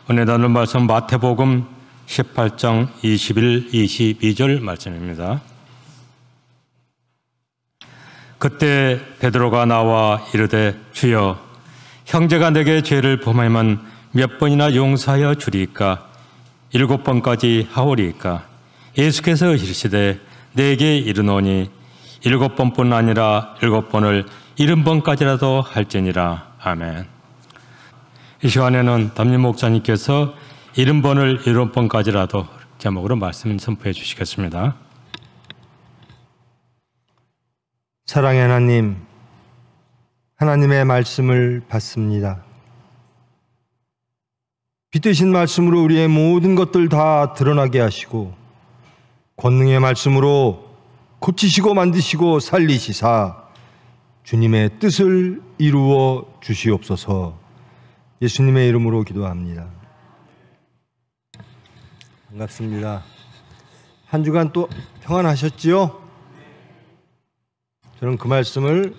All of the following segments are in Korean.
은혜 나눌 말씀 마태복음 18장 21, 22절 말씀입니다. 그때 베드로가 나와 이르되 주여 형제가 내게 죄를 범하면 몇 번이나 용서하여 주리이까 7번까지 하오리이까 예수께서 이르시되 내게 이르노니 7번뿐 아니라 7번을 70번까지라도 할지니라. 아멘. 이 시간에는 담임 목사님께서 70번을 70번까지라도 제목으로 말씀 선포해 주시겠습니다. 사랑의 하나님, 하나님의 말씀을 받습니다. 빛되신 말씀으로 우리의 모든 것들 다 드러나게 하시고 권능의 말씀으로 고치시고 만드시고 살리시사 주님의 뜻을 이루어 주시옵소서. 예수님의 이름으로 기도합니다. 반갑습니다. 한 주간 또 평안하셨지요? 저는 그 말씀을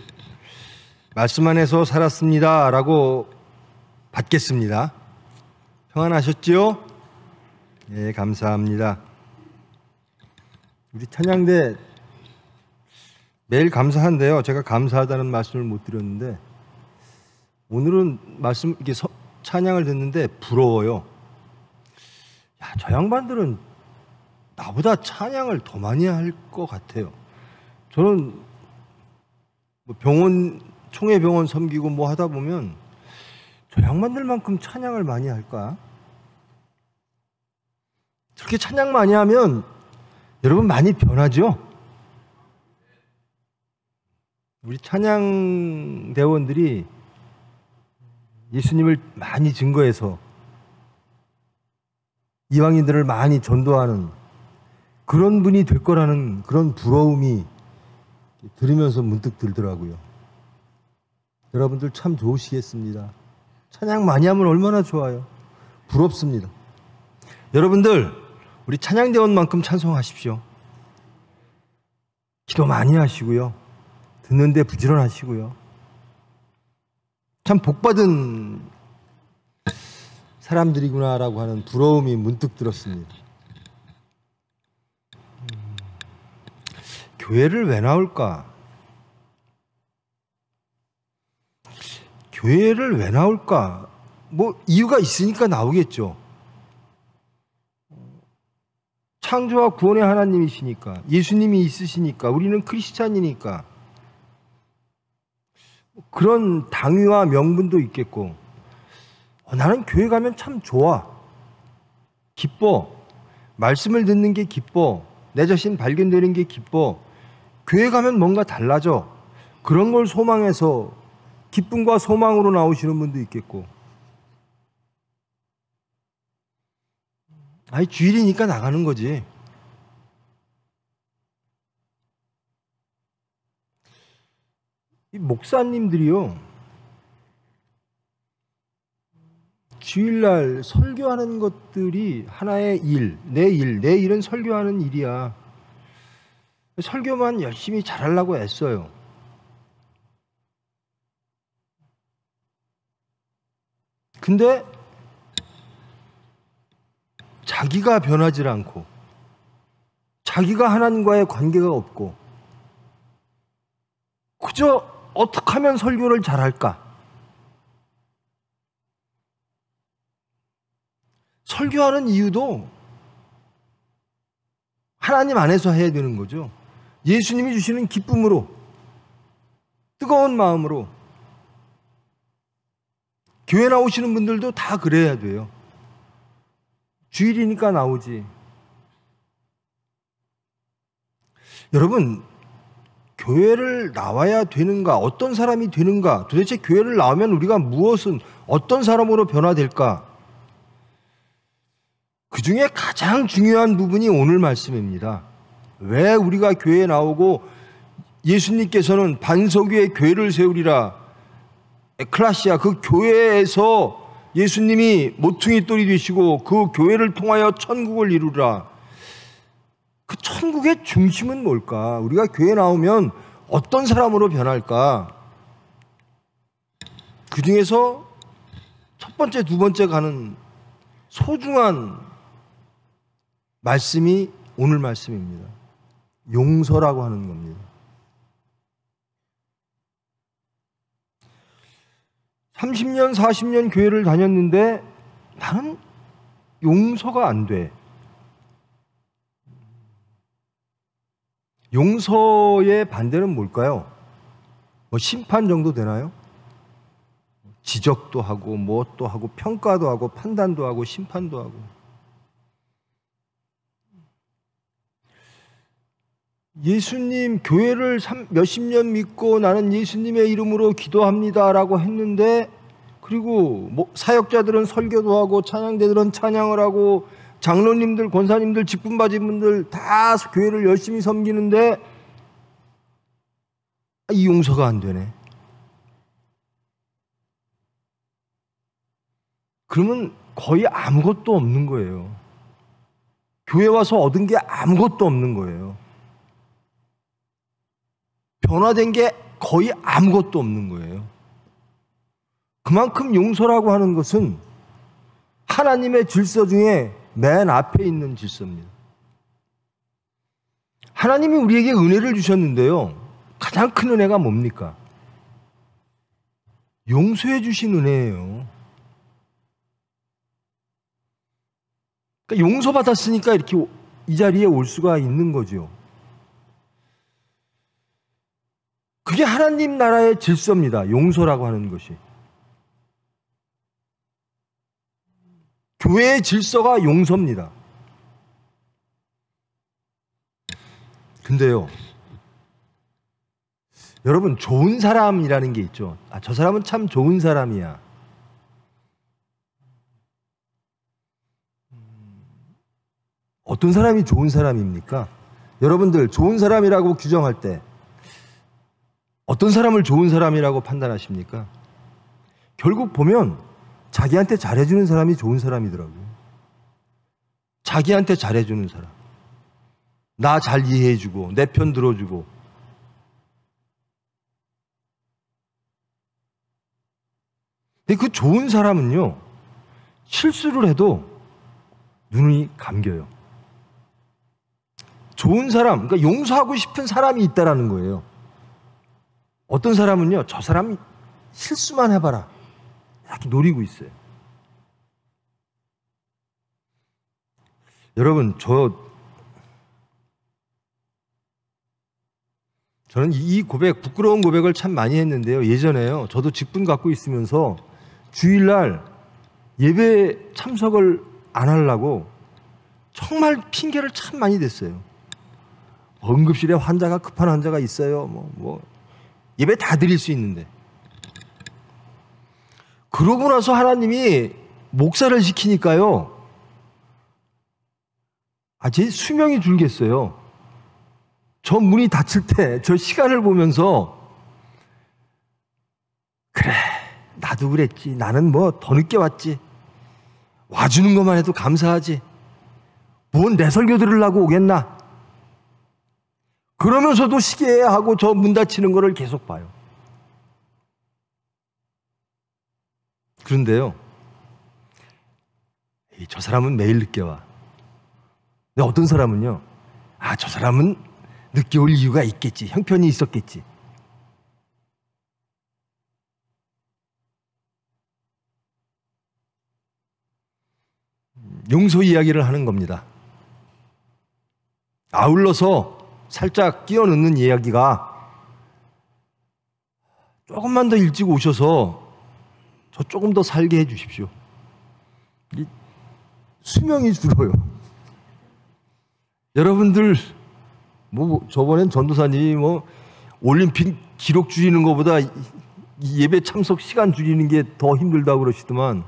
말씀 안에서 살았습니다 라고 받겠습니다. 평안하셨지요? 네, 감사합니다. 우리 찬양대 매일 감사한데요. 제가 감사하다는 말씀을 못 드렸는데 오늘은 말씀 이렇게 찬양을 듣는데 부러워요. 야, 저 양반들은 나보다 찬양을 더 많이 할 것 같아요. 저는 뭐 병원 총회병원 섬기고 뭐 하다 보면 저 양반들만큼 찬양을 많이 할까? 저렇게 찬양 많이 하면 여러분 많이 변하죠? 우리 찬양 대원들이 예수님을 많이 증거해서 이방인들을 많이 전도하는 그런 분이 될 거라는 그런 부러움이 들으면서 문득 들더라고요. 여러분들 참 좋으시겠습니다. 찬양 많이 하면 얼마나 좋아요. 부럽습니다. 여러분들 우리 찬양대원만큼 찬송하십시오. 기도 많이 하시고요. 듣는데 부지런하시고요. 참 복받은 사람들이구나라고 하는 부러움이 문득 들었습니다. 교회를 왜 나올까? 교회를 왜 나올까? 뭐 이유가 있으니까 나오겠죠. 창조와 구원의 하나님이시니까, 예수님이 있으시니까, 우리는 크리스찬이니까 그런 당위와 명분도 있겠고, 나는 교회 가면 참 좋아, 기뻐, 말씀을 듣는 게 기뻐, 내 자신 발견되는 게 기뻐, 교회 가면 뭔가 달라져, 그런 걸 소망해서 기쁨과 소망으로 나오시는 분도 있겠고, 아니 주일이니까 나가는 거지. 이 목사님들이요, 주일날 설교하는 것들이 하나의 일, 내 일은 설교하는 일이야. 설교만 열심히 잘하려고 애써요. 근데 자기가 변하지 않고 자기가 하나님과의 관계가 없고 그저 어떻게 하면 설교를 잘할까? 설교하는 이유도 하나님 안에서 해야 되는 거죠. 예수님이 주시는 기쁨으로, 뜨거운 마음으로. 교회 나오시는 분들도 다 그래야 돼요. 주일이니까 나오지. 여러분, 교회를 나와야 되는가? 어떤 사람이 되는가? 도대체 교회를 나오면 우리가 어떤 사람으로 변화될까? 그 중에 가장 중요한 부분이 오늘 말씀입니다. 왜 우리가 교회에 나오고 예수님께서는 반석 위에 교회를 세우리라, 에클라시아, 그 교회에서 예수님이 모퉁이 돌이 되시고 그 교회를 통하여 천국을 이루라. 그 천국의 중심은 뭘까? 우리가 교회에 나오면 어떤 사람으로 변할까? 그 중에서 첫 번째, 두 번째 가는 소중한 말씀이 오늘 말씀입니다. 용서라고 하는 겁니다. 30년, 40년 교회를 다녔는데 나는 용서가 안 돼. 용서의 반대는 뭘까요? 뭐 심판 정도 되나요? 지적도 하고 무엇도 하고 평가도 하고 판단도 하고 심판도 하고. 예수님 교회를 몇십 년 믿고 나는 예수님의 이름으로 기도합니다라고 했는데, 그리고 뭐 사역자들은 설교도 하고 찬양대들은 찬양을 하고 장로님들, 권사님들, 직분받은 분들 다 교회를 열심히 섬기는데 이 용서가 안 되네. 그러면 거의 아무것도 없는 거예요. 교회 와서 얻은 게 아무것도 없는 거예요. 변화된 게 거의 아무것도 없는 거예요. 그만큼 용서라고 하는 것은 하나님의 질서 중에 맨 앞에 있는 질서입니다. 하나님이 우리에게 은혜를 주셨는데요, 가장 큰 은혜가 뭡니까? 용서해 주신 은혜예요. 그러니까 용서받았으니까 이렇게 이 자리에 올 수가 있는 거죠. 그게 하나님 나라의 질서입니다. 용서라고 하는 것이. 교회의 질서가 용서입니다. 근데요, 여러분, 좋은 사람이라는 게 있죠. 아, 저 사람은 참 좋은 사람이야. 어떤 사람이 좋은 사람입니까? 여러분들, 좋은 사람이라고 규정할 때 어떤 사람을 좋은 사람이라고 판단하십니까? 결국 보면 자기한테 잘해주는 사람이 좋은 사람이더라고요. 자기한테 잘해주는 사람. 나 잘 이해해주고 내 편 들어주고. 근데 그 좋은 사람은요, 실수를 해도 눈이 감겨요. 좋은 사람, 그러니까 용서하고 싶은 사람이 있다라는 거예요. 어떤 사람은요, 저 사람이 실수만 해봐라 이렇게 노리고 있어요. 여러분, 저는 이 고백, 부끄러운 고백을 참 많이 했는데요. 예전에요, 저도 직분 갖고 있으면서 주일날 예배 참석을 안 하려고 정말 핑계를 참 많이 댔어요. 응급실에 환자가, 급한 환자가 있어요. 뭐 예배 다 드릴 수 있는데. 그러고 나서 하나님이 목사를 시키니까요, 제 수명이 줄겠어요. 저 문이 닫힐 때 저 시간을 보면서, 그래, 나도 그랬지. 나는 뭐 더 늦게 왔지. 와주는 것만 해도 감사하지. 뭔 내 설교 들으려고 오겠나. 그러면서도 시계 하고 저 문 닫히는 거를 계속 봐요. 그런데요, 저 사람은 매일 늦게 와. 근데 어떤 사람은요, 저 사람은 늦게 올 이유가 있겠지. 형편이 있었겠지. 용서 이야기를 하는 겁니다. 아울러서 살짝 끼워 넣는 이야기가, 조금만 더 일찍 오셔서 저 조금 더 살게 해 주십시오. 수명이 줄어요. 여러분들, 저번엔 전도사님이 올림픽 기록 줄이는 것보다 예배 참석 시간 줄이는 게 더 힘들다고 그러시더만,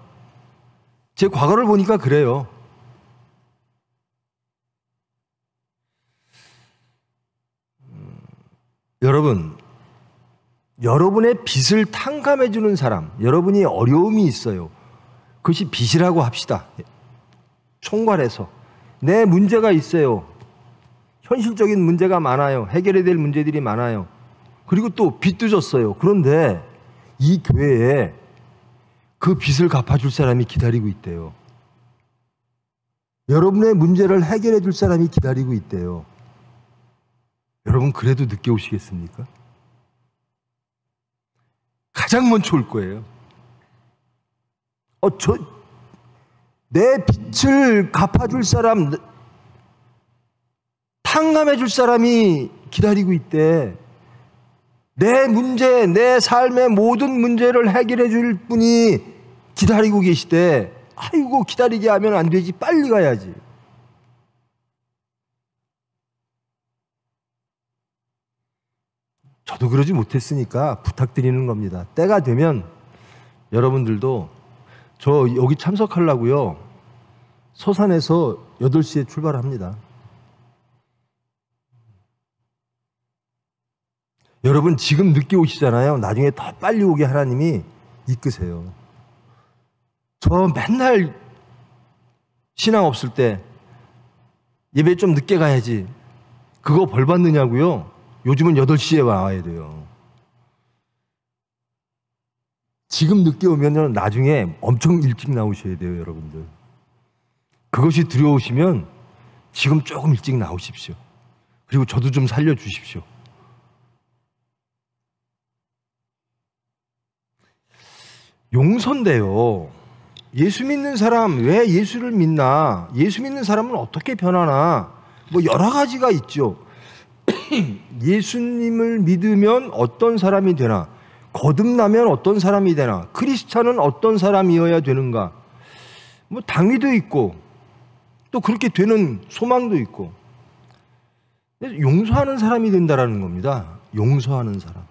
제 과거를 보니까 그래요. 여러분, 여러분의 빚을 탕감해 주는 사람, 여러분이 어려움이 있어요. 그것이 빚이라고 합시다. 총괄해서 내 문제가 있어요. 현실적인 문제가 많아요. 해결해야 될 문제들이 많아요. 그리고 또 빚도 졌어요. 그런데 이 교회에 그 빚을 갚아줄 사람이 기다리고 있대요. 여러분의 문제를 해결해 줄 사람이 기다리고 있대요. 여러분 그래도 늦게 오시겠습니까? 가장 먼저 올 거예요. 내 빚을 갚아줄 사람, 탕감해 줄 사람이 기다리고 있대. 내 문제, 내 삶의 모든 문제를 해결해 줄 분이 기다리고 계시대. 아이고, 기다리게 하면 안 되지. 빨리 가야지. 저도 그러지 못했으니까 부탁드리는 겁니다. 때가 되면 여러분들도 저 여기 참석하려고요. 서산에서 8시에 출발합니다. 여러분 지금 늦게 오시잖아요. 나중에 더 빨리 오게 하나님이 이끄세요. 저 맨날 신앙 없을 때 예배 좀 늦게 가야지. 그거 벌 받느냐고요? 요즘은 8시에 와야 돼요. 지금 늦게 오면 나중에 엄청 일찍 나오셔야 돼요, 여러분들. 그것이 두려우시면 지금 조금 일찍 나오십시오. 그리고 저도 좀 살려주십시오. 용서인데요. 예수 믿는 사람, 왜 예수를 믿나? 예수 믿는 사람은 어떻게 변하나? 뭐 여러 가지가 있죠. 예수님을 믿으면 어떤 사람이 되나? 거듭나면 어떤 사람이 되나? 크리스찬은 어떤 사람이어야 되는가? 뭐 당위도 있고 또 그렇게 되는 소망도 있고. 용서하는 사람이 된다라는 겁니다. 용서하는 사람.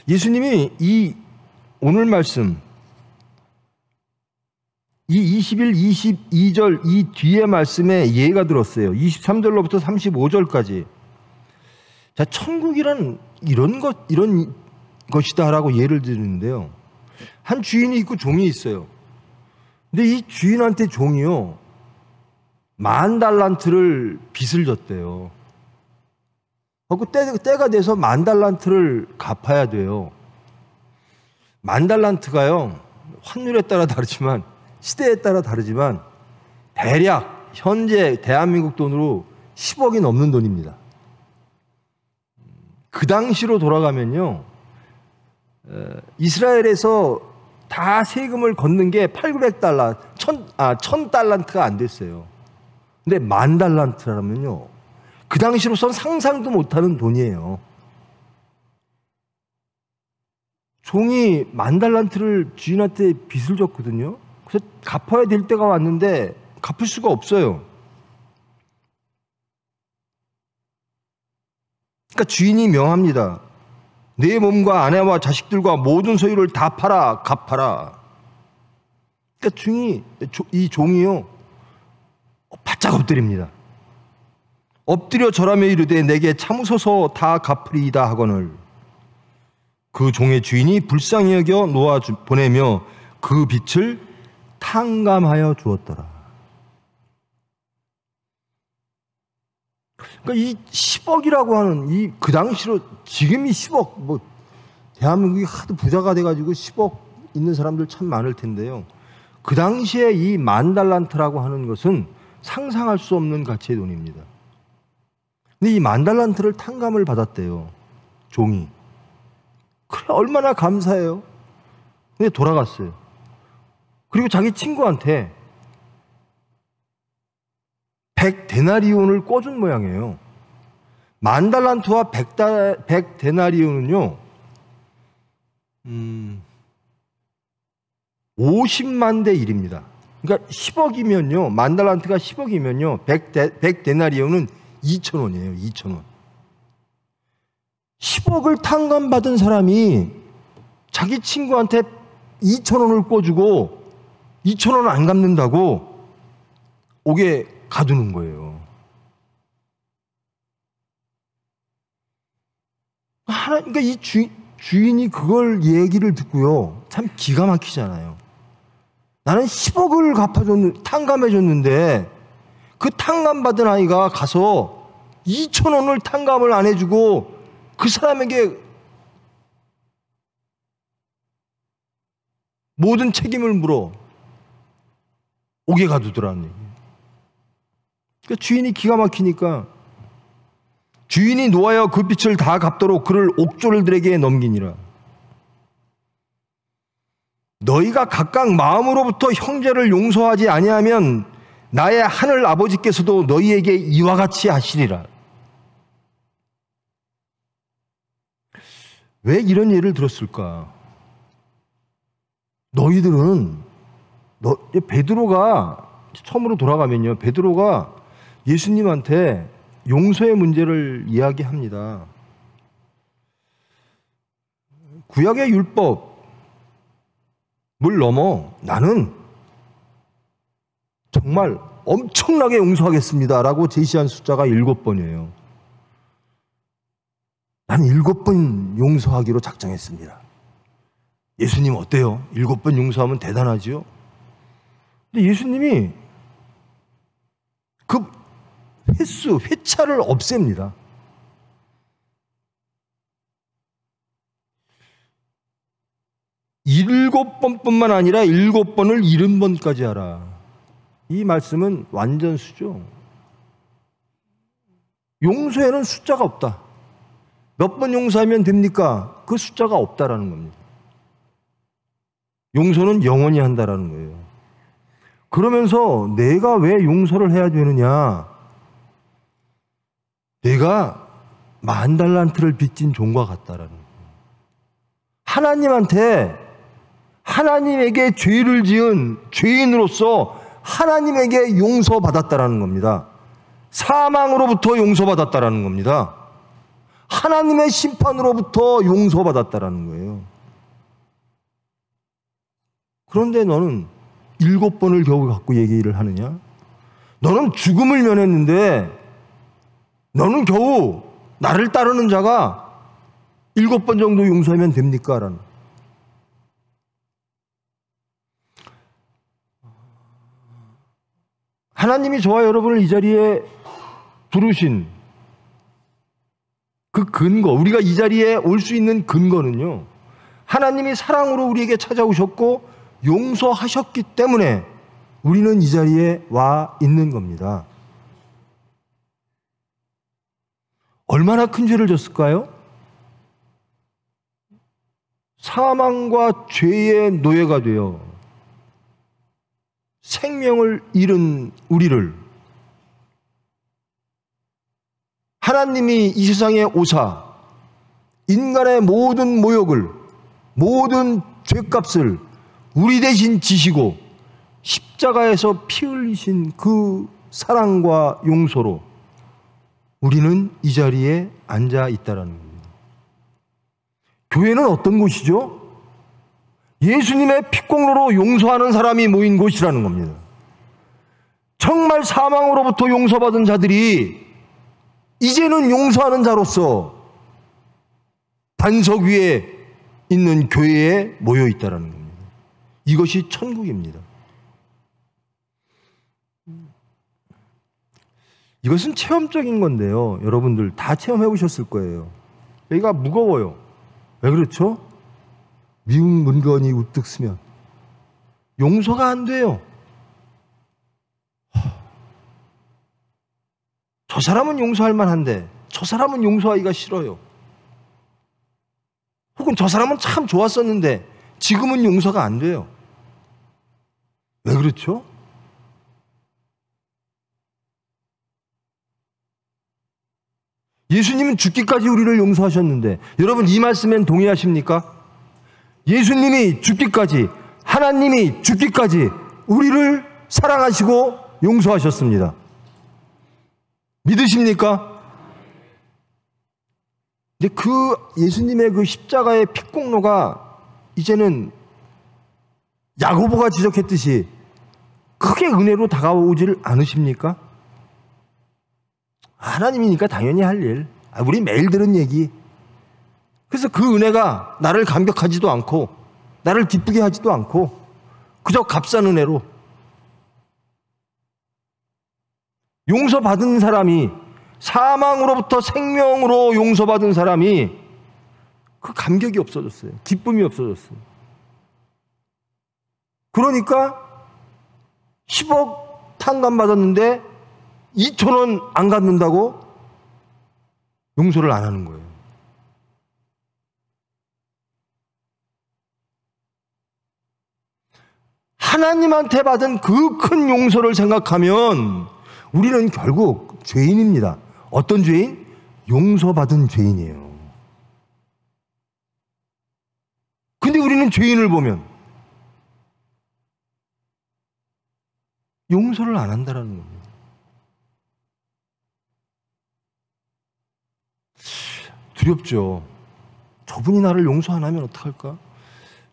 예수님이 이 오늘 말씀 이 21, 22절 이 뒤에 말씀에 이해가 들었어요. 23절로부터 35절까지. 자, 천국이란 이런 것이다라고 예를 드리는데요. 한 주인이 있고 종이 있어요. 근데 이 주인한테 종이요, 10,000달란트를 빚을 졌대요. 그리고 때가 돼서 10,000달란트를 갚아야 돼요. 10,000달란트가요, 환율에 따라 다르지만, 시대에 따라 다르지만, 대략 현재 대한민국 돈으로 10억이 넘는 돈입니다. 그 당시로 돌아가면요, 이스라엘에서 다 세금을 걷는 게 8,900달러, 1,000달란트가 안 됐어요. 근데 10,000달란트라면요, 그 당시로선 상상도 못하는 돈이에요. 종이 10,000달란트를 주인한테 빚을 졌거든요. 그래서 갚아야 될 때가 왔는데 갚을 수가 없어요. 그러니까 주인이 명합니다. 내 몸과 아내와 자식들과 모든 소유를 다 팔아 갚아라. 그러니까 이 종이요, 바짝 엎드립니다. 엎드려 절하며 이르되 내게 참으소서 다 갚으리이다 하거늘 그 종의 주인이 불쌍히 여겨 놓아 보내며 그 빚을 탕감하여 주었더라. 그러니까 이 10억이라고 하는 그 당시로, 지금이 10억, 뭐 대한민국이 하도 부자가 돼가지고 10억 있는 사람들 참 많을 텐데요. 그 당시에 이 10,000달란트라고 하는 것은 상상할 수 없는 가치의 돈입니다. 근데 이 10,000달란트를 탕감을 받았대요, 종이. 그래, 얼마나 감사해요. 근데 돌아갔어요. 그리고 자기 친구한테 100데나리온을 꿔준 모양이에요. 10,000달란트와 100데나리온은요, 50만 대 1입니다. 그러니까 10억이면요, 10,000달란트가 10억이면요, 100데나리온은 2,000원이에요. 2,000원. 10억을 탕감받은 사람이 자기 친구한테 2,000원을 꿔주고 2,000원 안 갚는다고 옥에 가두는 거예요. 그러니까 이 주인이 그걸 얘기를 듣고요, 참 기가 막히잖아요. 나는 10억을 탕감해줬는데 그 탕감받은 아이가 가서 2,000원을 탕감을 안 해주고 그 사람에게 모든 책임을 물어 옥에 가두더라는 얘기예요. 그러니까 주인이 기가 막히니까 주인이 놓아야 그 빚을 다 갚도록 그를 옥졸들에게 넘기니라. 너희가 각각 마음으로부터 형제를 용서하지 아니하면 나의 하늘 아버지께서도 너희에게 이와 같이 하시리라. 왜 이런 예를 들었을까? 너희들은 베드로가 처음으로 돌아가면요, 베드로가 예수님한테 용서의 문제를 이야기합니다. 구약의 율법을 넘어 나는 정말 엄청나게 용서하겠습니다 라고 제시한 숫자가 7번이에요. 난 7번 용서하기로 작정했습니다. 예수님 어때요? 7번 용서하면 대단하지요? 근데 예수님이 그 회차를 없앱니다. 7번뿐만 아니라 7번을 70번까지 하라. 이 말씀은 완전수죠. 용서에는 숫자가 없다. 몇 번 용서하면 됩니까? 그 숫자가 없다라는 겁니다. 용서는 영원히 한다라는 거예요. 그러면서 내가 왜 용서를 해야 되느냐? 내가 10,000달란트를 빚진 종과 같다라는 거예요. 하나님에게 죄를 지은 죄인으로서 하나님에게 용서받았다라는 겁니다. 사망으로부터 용서받았다라는 겁니다. 하나님의 심판으로부터 용서받았다라는 거예요. 그런데 너는 7번을 겨우 갖고 얘기를 하느냐? 너는 죽음을 면했는데 너는 겨우 나를 따르는 자가 7번 정도 용서하면 됩니까? 라는. 하나님이 저와 여러분을 이 자리에 부르신 그 근거, 우리가 이 자리에 올 수 있는 근거는요, 하나님이 사랑으로 우리에게 찾아오셨고 용서하셨기 때문에 우리는 이 자리에 와 있는 겁니다. 얼마나 큰 죄를 졌을까요? 사망과 죄의 노예가 되어 생명을 잃은 우리를 하나님이 이 세상에 오사 인간의 모든 모욕을, 모든 죄값을 우리 대신 지시고 십자가에서 피 흘리신 그 사랑과 용서로 우리는 이 자리에 앉아 있다라는 겁니다. 교회는 어떤 곳이죠? 예수님의 핏공로로 용서하는 사람이 모인 곳이라는 겁니다. 정말 사망으로부터 용서받은 자들이 이제는 용서하는 자로서 반석 위에 있는 교회에 모여 있다라는 겁니다. 이것이 천국입니다. 이것은 체험적인 건데요. 여러분들 다 체험해 보셨을 거예요. 여기가 무거워요. 왜 그렇죠? 미운 물건이 우뚝 서면 용서가 안 돼요. 저 사람은 용서할 만한데 저 사람은 용서하기가 싫어요. 혹은 저 사람은 참 좋았었는데 지금은 용서가 안 돼요. 왜 그렇죠? 예수님은 죽기까지 우리를 용서하셨는데 여러분 이 말씀엔 동의하십니까? 예수님이 죽기까지, 하나님이 죽기까지 우리를 사랑하시고 용서하셨습니다. 믿으십니까? 근데 그 예수님의 그 십자가의 핏공로가 이제는 야고보가 지적했듯이 크게 은혜로 다가오질 않으십니까? 하나님이니까 당연히 할 일. 우리 매일 들은 얘기. 그래서 그 은혜가 나를 감격하지도 않고 나를 기쁘게 하지도 않고 그저 값싼 은혜로 용서받은 사람이, 사망으로부터 생명으로 용서받은 사람이 그 감격이 없어졌어요. 기쁨이 없어졌어요. 그러니까 10억 탕감 받았는데 2,000원 안 갚는다고 용서를 안 하는 거예요. 하나님한테 받은 그 큰 용서를 생각하면 우리는 결국 죄인입니다. 어떤 죄인? 용서받은 죄인이에요. 근데 우리는 죄인을 보면 용서를 안 한다는 겁니다. 두렵죠. 저분이 나를 용서 안 하면 어떡할까?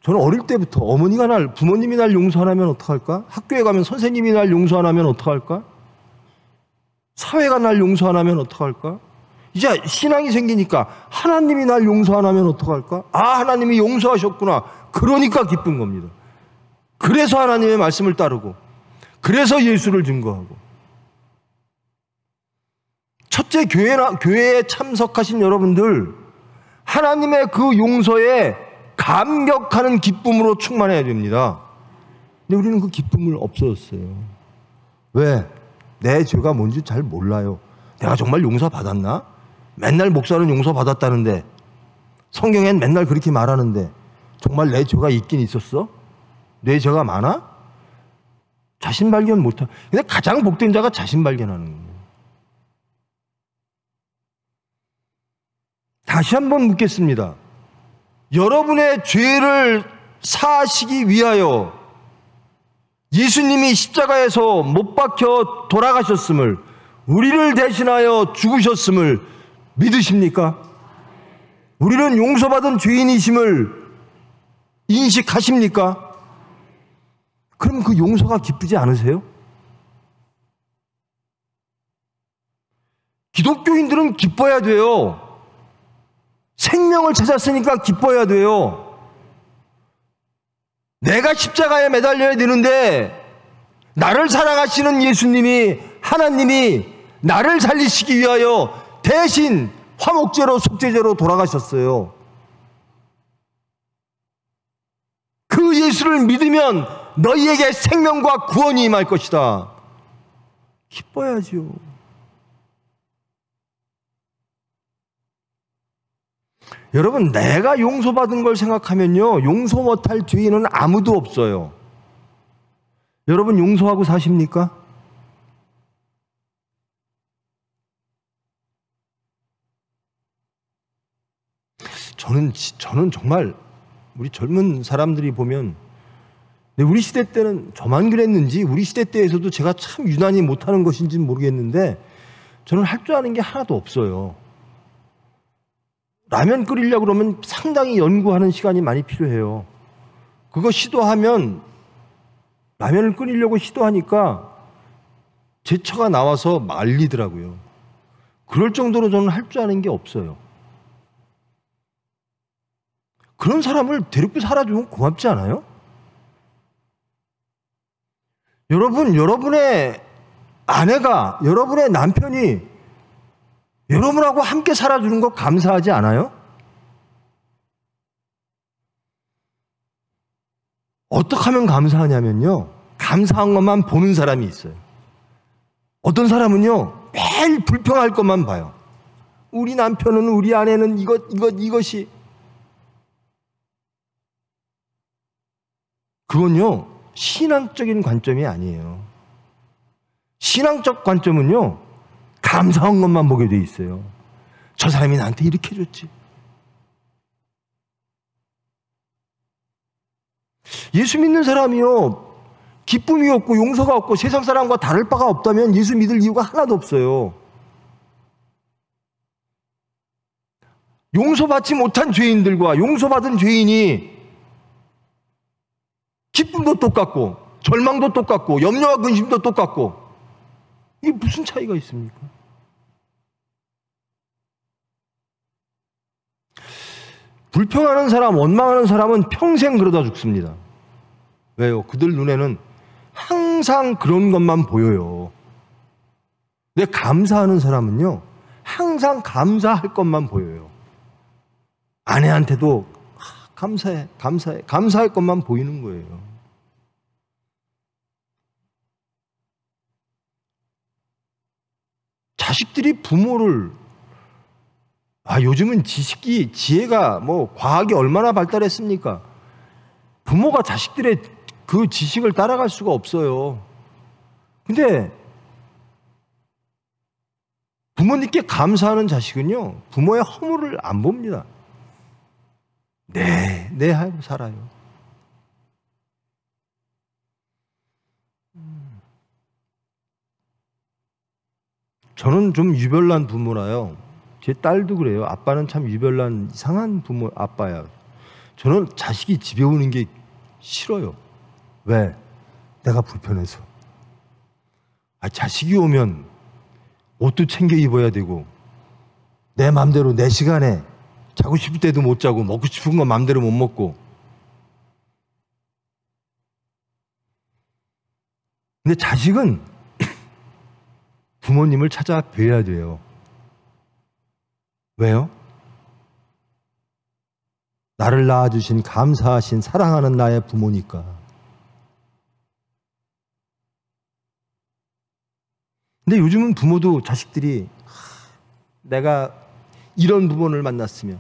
저는 어릴 때부터 어머니가 부모님이 날 용서 안 하면 어떡할까? 학교에 가면 선생님이 날 용서 안 하면 어떡할까? 사회가 날 용서 안 하면 어떡할까? 이제 신앙이 생기니까 하나님이 날 용서 안 하면 어떡할까? 아, 하나님이 용서하셨구나. 그러니까 기쁜 겁니다. 그래서 하나님의 말씀을 따르고, 그래서 예수를 증거하고. 첫째, 교회에 참석하신 여러분들, 하나님의 그 용서에 감격하는 기쁨으로 충만해야 됩니다. 근데 우리는 그 기쁨을 없어졌어요. 왜? 내 죄가 뭔지 잘 몰라요. 내가 정말 용서받았나? 맨날 목사는 용서받았다는데, 성경엔 맨날 그렇게 말하는데 정말 내 죄가 있긴 있었어? 내 죄가 많아? 자신 발견 못하. 근데 가장 복된 자가 자신 발견하는 거예요. 다시 한번 묻겠습니다. 여러분의 죄를 사하시기 위하여 예수님이 십자가에서 못 박혀 돌아가셨음을, 우리를 대신하여 죽으셨음을 믿으십니까? 우리는 용서받은 죄인이심을 인식하십니까? 그럼 그 용서가 기쁘지 않으세요? 기독교인들은 기뻐야 돼요. 생명을 찾았으니까 기뻐야 돼요. 내가 십자가에 매달려야 되는데 나를 사랑하시는 예수님이, 하나님이 나를 살리시기 위하여 대신 화목제로 속죄제로 돌아가셨어요. 그 예수를 믿으면 너희에게 생명과 구원이 임할 것이다. 기뻐야지요. 여러분, 내가 용서받은 걸 생각하면요, 용서 못할 죄인은 아무도 없어요. 여러분, 용서하고 사십니까? 저는 정말 우리 젊은 사람들이 보면, 우리 시대 때는 저만 그랬는지 우리 시대 때에서도 제가 참 유난히 못하는 것인지는 모르겠는데 저는 할 줄 아는 게 하나도 없어요. 라면 끓이려고 그러면 상당히 연구하는 시간이 많이 필요해요. 그거 시도하면, 라면을 끓이려고 시도하니까 제처가 나와서 말리더라고요. 그럴 정도로 저는 할 줄 아는 게 없어요. 그런 사람을 데리고 살아주면 고맙지 않아요? 여러분, 여러분의 아내가, 여러분의 남편이 여러분하고 함께 살아주는 거 감사하지 않아요? 어떻게 하면 감사하냐면요, 감사한 것만 보는 사람이 있어요. 어떤 사람은요, 매일 불평할 것만 봐요. 우리 남편은, 우리 아내는 이것이. 그건요, 신앙적인 관점이 아니에요. 신앙적 관점은요, 감사한 것만 보게 돼 있어요. 저 사람이 나한테 이렇게 해줬지. 예수 믿는 사람이요, 기쁨이 없고 용서가 없고 세상 사람과 다를 바가 없다면 예수 믿을 이유가 하나도 없어요. 용서받지 못한 죄인들과 용서받은 죄인이 기쁨도 똑같고 절망도 똑같고 염려와 근심도 똑같고, 이게 무슨 차이가 있습니까? 불평하는 사람, 원망하는 사람은 평생 그러다 죽습니다. 왜요? 그들 눈에는 항상 그런 것만 보여요. 근데 감사하는 사람은요, 항상 감사할 것만 보여요. 아내한테도 감사해, 감사해, 감사할 것만 보이는 거예요. 자식들이 부모를 요즘은 지혜가 과학이 얼마나 발달했습니까? 부모가 자식들의 그 지식을 따라갈 수가 없어요. 근데 부모님께 감사하는 자식은요, 부모의 허물을 안 봅니다. 네 하고 살아요. 저는 좀 유별난 부모라요. 제 딸도 그래요. 아빠는 참 유별난 이상한 아빠야. 저는 자식이 집에 오는 게 싫어요. 왜? 내가 불편해서. 자식이 오면 옷도 챙겨 입어야 되고, 내 맘대로 내 시간에 자고 싶을 때도 못 자고, 먹고 싶은 건 맘대로 못 먹고. 근데 자식은 부모님을 찾아 뵈야 돼요. 왜요? 나를 낳아주신 감사하신 사랑하는 나의 부모니까. 근데 요즘은 부모도 자식들이 내가 이런 부모를 만났으면,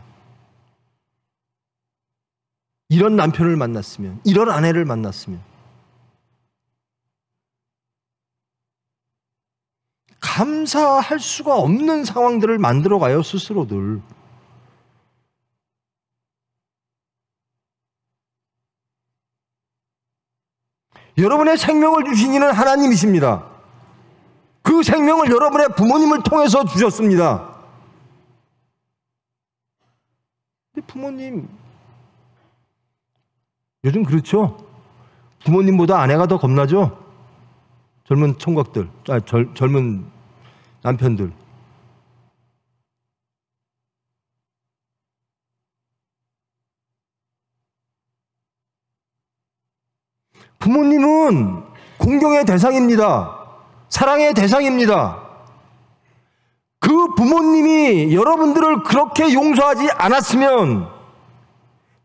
이런 남편을 만났으면, 이런 아내를 만났으면, 감사할 수가 없는 상황들을 만들어가요, 스스로들. 여러분의 생명을 주신 이는 하나님이십니다. 그 생명을 여러분의 부모님을 통해서 주셨습니다. 근데 부모님, 요즘 그렇죠? 부모님보다 아내가 더 겁나죠? 젊은 총각들, 젊은 남편들. 부모님은 공경의 대상입니다. 사랑의 대상입니다. 그 부모님이 여러분들을 그렇게 용서하지 않았으면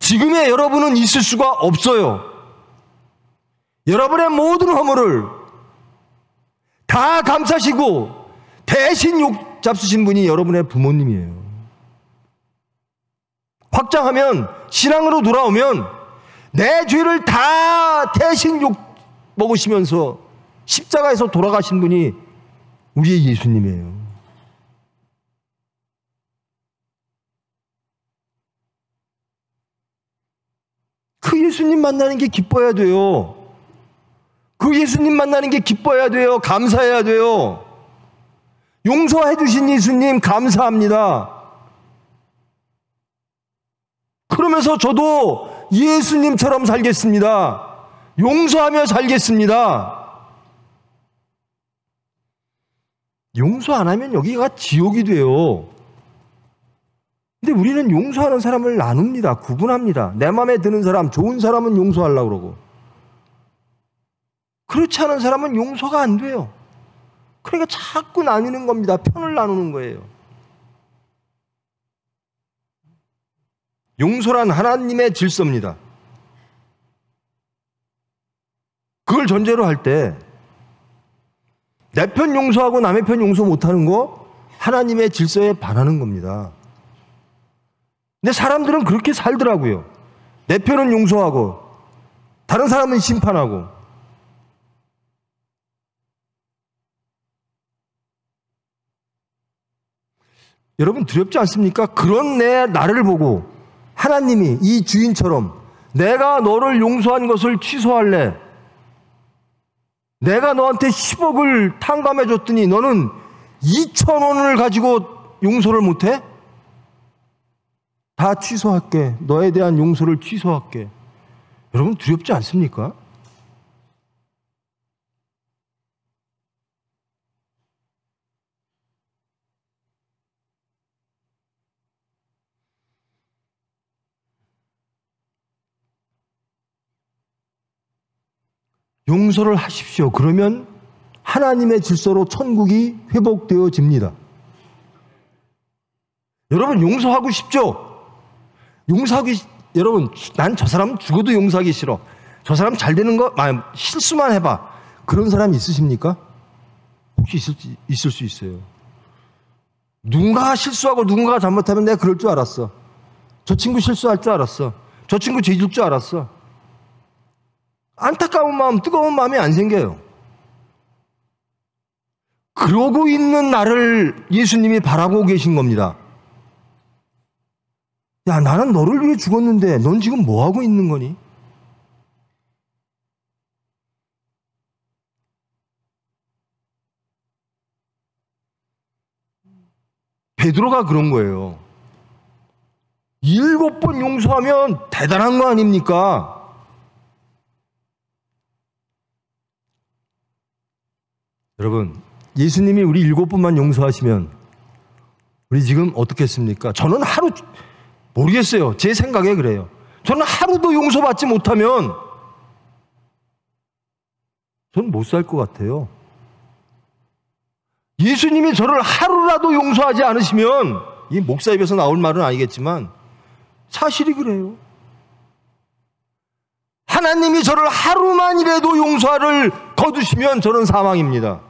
지금의 여러분은 있을 수가 없어요. 여러분의 모든 허물을 다 감싸시고 대신 욕 잡수신 분이 여러분의 부모님이에요. 확장하면, 신앙으로 돌아오면 내 죄를 다 대신 욕 먹으시면서 십자가에서 돌아가신 분이 우리의 예수님이에요. 그 예수님 만나는 게 기뻐야 돼요. 그 예수님 만나는 게 기뻐야 돼요. 감사해야 돼요. 용서해 주신 예수님 감사합니다. 그러면서 저도 예수님처럼 살겠습니다. 용서하며 살겠습니다. 용서 안 하면 여기가 지옥이 돼요. 근데 우리는 용서하는 사람을 나눕니다. 구분합니다. 내 마음에 드는 사람, 좋은 사람은 용서하려고 그러고, 그렇지 않은 사람은 용서가 안 돼요. 그러니까 자꾸 나뉘는 겁니다. 편을 나누는 거예요. 용서란 하나님의 질서입니다. 그걸 전제로 할 때 내 편 용서하고 남의 편 용서 못하는 거 하나님의 질서에 반하는 겁니다. 근데 사람들은 그렇게 살더라고요. 내 편은 용서하고 다른 사람은 심판하고. 여러분 두렵지 않습니까? 그런 나를 보고 하나님이 이 주인처럼 내가 너를 용서한 것을 취소할래. 내가 너한테 10억을 탕감해 줬더니 너는 2,000원을 가지고 용서를 못해? 다 취소할게. 너에 대한 용서를 취소할게. 여러분 두렵지 않습니까? 용서를 하십시오. 그러면 하나님의 질서로 천국이 회복되어집니다. 여러분 용서하고 싶죠? 여러분 난 저 사람 죽어도 용서하기 싫어. 저 사람 잘 되는 거 실수만 해봐. 그런 사람 있으십니까? 혹시 있을 수 있어요. 누군가 실수하고 누군가 잘못하면 내가 그럴 줄 알았어. 저 친구 실수할 줄 알았어. 저 친구 죄질 줄 알았어. 안타까운 마음, 뜨거운 마음이 안 생겨요. 그러고 있는 나를 예수님이 바라보고 계신 겁니다. 야, 나는 너를 위해 죽었는데 넌 지금 뭐 하고 있는 거니? 베드로가 그런 거예요. 7번 용서하면 대단한 거 아닙니까? 여러분, 예수님이 우리 7번만 용서하시면 우리 지금 어떻겠습니까? 저는 하루, 모르겠어요. 제 생각에 그래요. 저는 하루도 용서받지 못하면 저는 못 살 것 같아요. 예수님이 저를 하루라도 용서하지 않으시면, 이 목사 입에서 나올 말은 아니겠지만 사실이 그래요. 하나님이 저를 하루만이라도 용서를 거두시면 저는 사망입니다.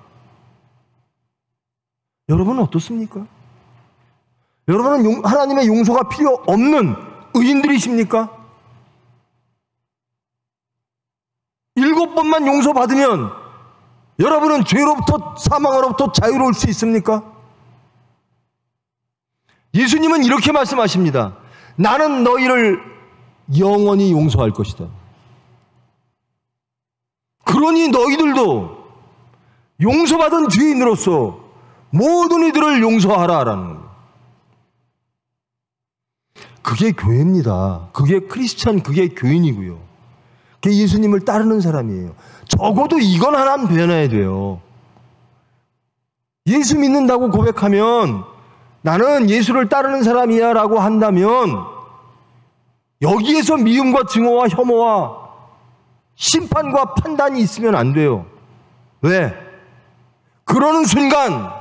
여러분은 어떻습니까? 여러분은 하나님의 용서가 필요 없는 의인들이십니까? 7번만 용서받으면 여러분은 죄로부터, 사망으로부터 자유로울 수 있습니까? 예수님은 이렇게 말씀하십니다. 나는 너희를 영원히 용서할 것이다. 그러니 너희들도 용서받은 죄인으로서 모든 이들을 용서하라라는 겁니다. 그게 교회입니다. 그게 크리스찬, 그게 교인이고요. 그게 예수님을 따르는 사람이에요. 적어도 이건 하나는 변해야 돼요. 예수 믿는다고 고백하면 나는 예수를 따르는 사람이야 라고 한다면 여기에서 미움과 증오와 혐오와 심판과 판단이 있으면 안 돼요. 왜? 그러는 순간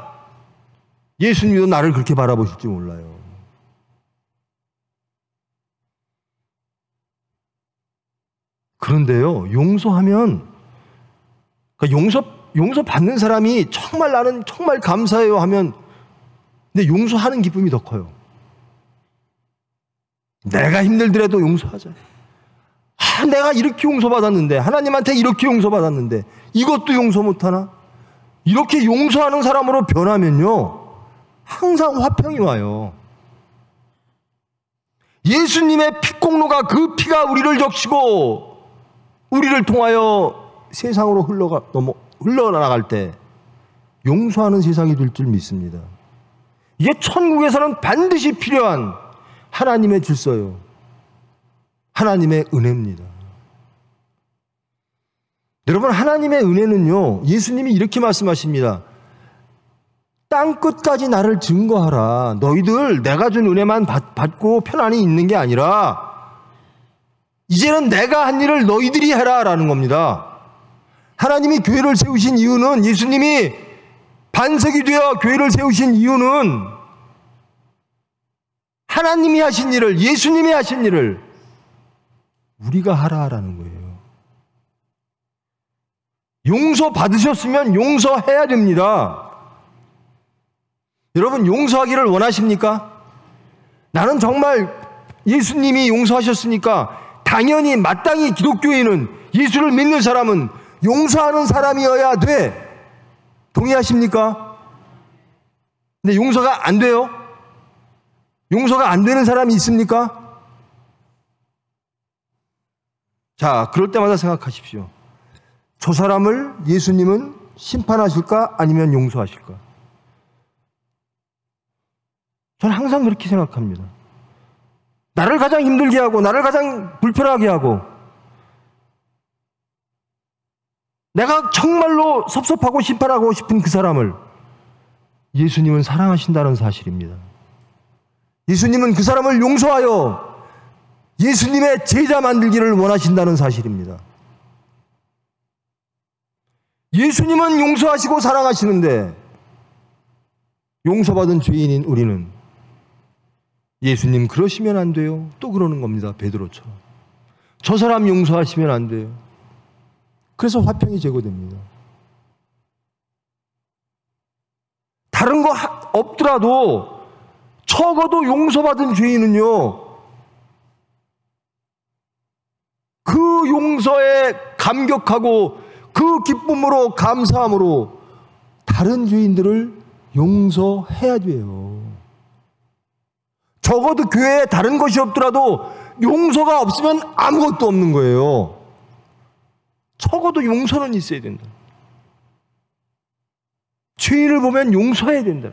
예수님도 나를 그렇게 바라보실지 몰라요. 그런데요, 용서하면, 그러니까 용서 받는 사람이 정말 나는 정말 감사해요 하면, 근데 용서하는 기쁨이 더 커요. 내가 힘들더라도 용서하자. 내가 이렇게 용서받았는데, 하나님한테 이렇게 용서받았는데, 이것도 용서 못하나? 이렇게 용서하는 사람으로 변하면요, 항상 화평이 와요. 예수님의 피공로가, 그 피가 우리를 적시고 우리를 통하여 세상으로 흘러나갈 때 용서하는 세상이 될 줄 믿습니다. 이게 천국에서는 반드시 필요한 하나님의 질서요. 하나님의 은혜입니다. 여러분, 하나님의 은혜는요, 예수님이 이렇게 말씀하십니다. 땅끝까지 나를 증거하라. 너희들 내가 준 은혜만 받고 편안히 있는 게 아니라 이제는 내가 한 일을 너희들이 해라 라는 겁니다. 하나님이 교회를 세우신 이유는, 예수님이 반석이 되어 교회를 세우신 이유는 하나님이 하신 일을, 예수님이 하신 일을 우리가 하라라는 거예요. 용서 받으셨으면 용서해야 됩니다. 여러분, 용서하기를 원하십니까? 나는 정말 예수님이 용서하셨으니까 당연히 마땅히 기독교인은, 예수를 믿는 사람은 용서하는 사람이어야 돼. 동의하십니까? 근데 용서가 안 돼요? 용서가 안 되는 사람이 있습니까? 자, 그럴 때마다 생각하십시오. 저 사람을 예수님은 심판하실까 아니면 용서하실까? 저는 항상 그렇게 생각합니다. 나를 가장 힘들게 하고 나를 가장 불편하게 하고 내가 정말로 섭섭하고 심판하고 싶은 그 사람을 예수님은 사랑하신다는 사실입니다. 예수님은 그 사람을 용서하여 예수님의 제자 만들기를 원하신다는 사실입니다. 예수님은 용서하시고 사랑하시는데 용서받은 죄인인 우리는 예수님 그러시면 안 돼요. 또 그러는 겁니다. 베드로처럼. 저 사람 용서하시면 안 돼요. 그래서 화평이 제거됩니다. 다른 거 없더라도 적어도 용서받은 죄인은요, 그 용서에 감격하고 그 기쁨으로 감사함으로 다른 죄인들을 용서해야 돼요. 적어도 교회에 다른 것이 없더라도 용서가 없으면 아무것도 없는 거예요. 적어도 용서는 있어야 된다. 죄인을 보면 용서해야 된다.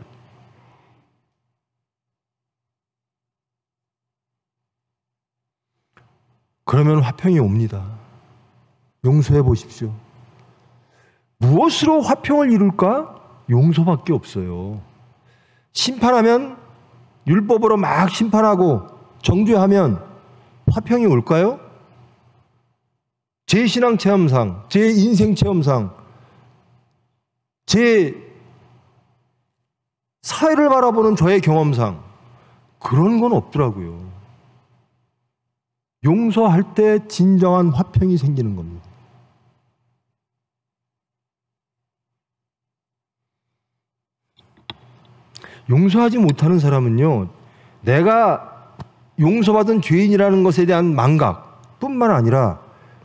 그러면 화평이 옵니다. 용서해 보십시오. 무엇으로 화평을 이룰까? 용서밖에 없어요. 심판하면, 율법으로 막 심판하고 정죄하면 화평이 올까요? 제 신앙 체험상, 제 인생 체험상, 제 사회를 바라보는 저의 경험상 그런 건 없더라고요. 용서할 때 진정한 화평이 생기는 겁니다. 용서하지 못하는 사람은요, 내가 용서받은 죄인이라는 것에 대한 망각 뿐만 아니라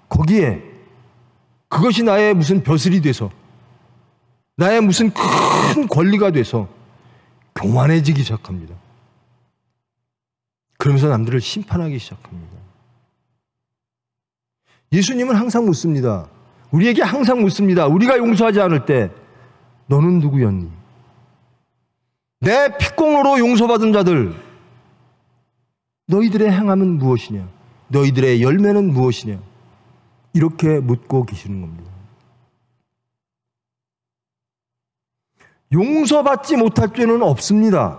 거기에 그것이 나의 무슨 벼슬이 돼서, 나의 무슨 큰 권리가 돼서 교만해지기 시작합니다. 그러면서 남들을 심판하기 시작합니다. 예수님은 항상 묻습니다. 우리에게 항상 묻습니다. 우리가 용서하지 않을 때 너는 누구였니? 내 핏공로로 용서받은 자들, 너희들의 행함은 무엇이냐? 너희들의 열매는 무엇이냐? 이렇게 묻고 계시는 겁니다. 용서받지 못할 죄는 없습니다.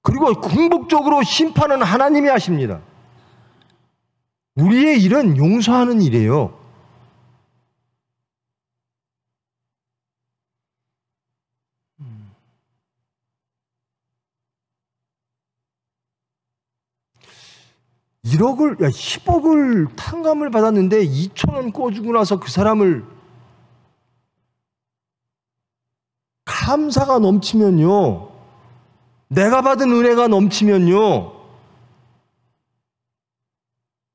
그리고 궁극적으로 심판은 하나님이 하십니다. 우리의 일은 용서하는 일이에요. (1억을) 10억을 탕감을 받았는데 2,000원 꿔주고 나서 그 사람을 감사가 넘치면요, 내가 받은 은혜가 넘치면요,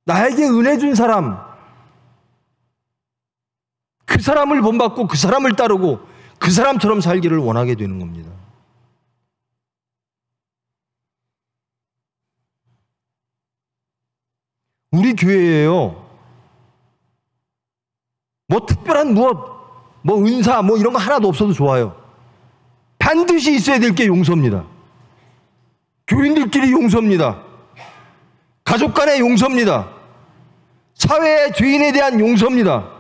나에게 은혜 준 사람, 그 사람을 본받고 그 사람을 따르고 그 사람처럼 살기를 원하게 되는 겁니다. 우리 교회에요, 뭐 특별한 뭐 은사 뭐 이런 거 하나도 없어도 좋아요. 반드시 있어야 될 게 용서입니다. 교인들끼리 용서입니다. 가족 간의 용서입니다. 사회의 죄인에 대한 용서입니다.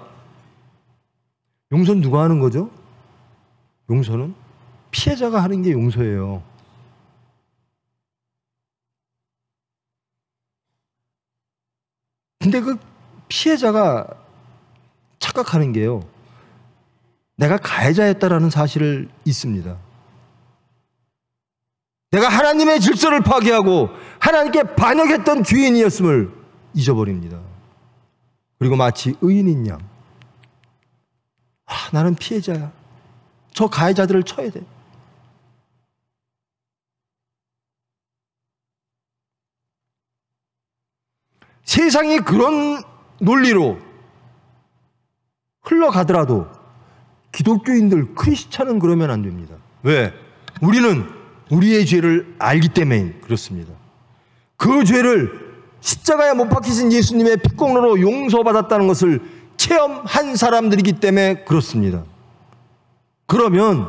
용서는 누가 하는 거죠? 용서는 피해자가 하는 게 용서예요. 근데 그 피해자가 착각하는 게요, 내가 가해자였다라는 사실을 잊습니다. 내가 하나님의 질서를 파괴하고 하나님께 반역했던 죄인이었음을 잊어버립니다. 그리고 마치 의인인 양, 나는 피해자야, 저 가해자들을 쳐야 돼. 세상이 그런 논리로 흘러가더라도 기독교인들, 크리스찬은 그러면 안 됩니다. 왜? 우리는 우리의 죄를 알기 때문에 그렇습니다. 그 죄를 십자가에 못 박히신 예수님의 핏공로로 용서받았다는 것을 체험한 사람들이기 때문에 그렇습니다. 그러면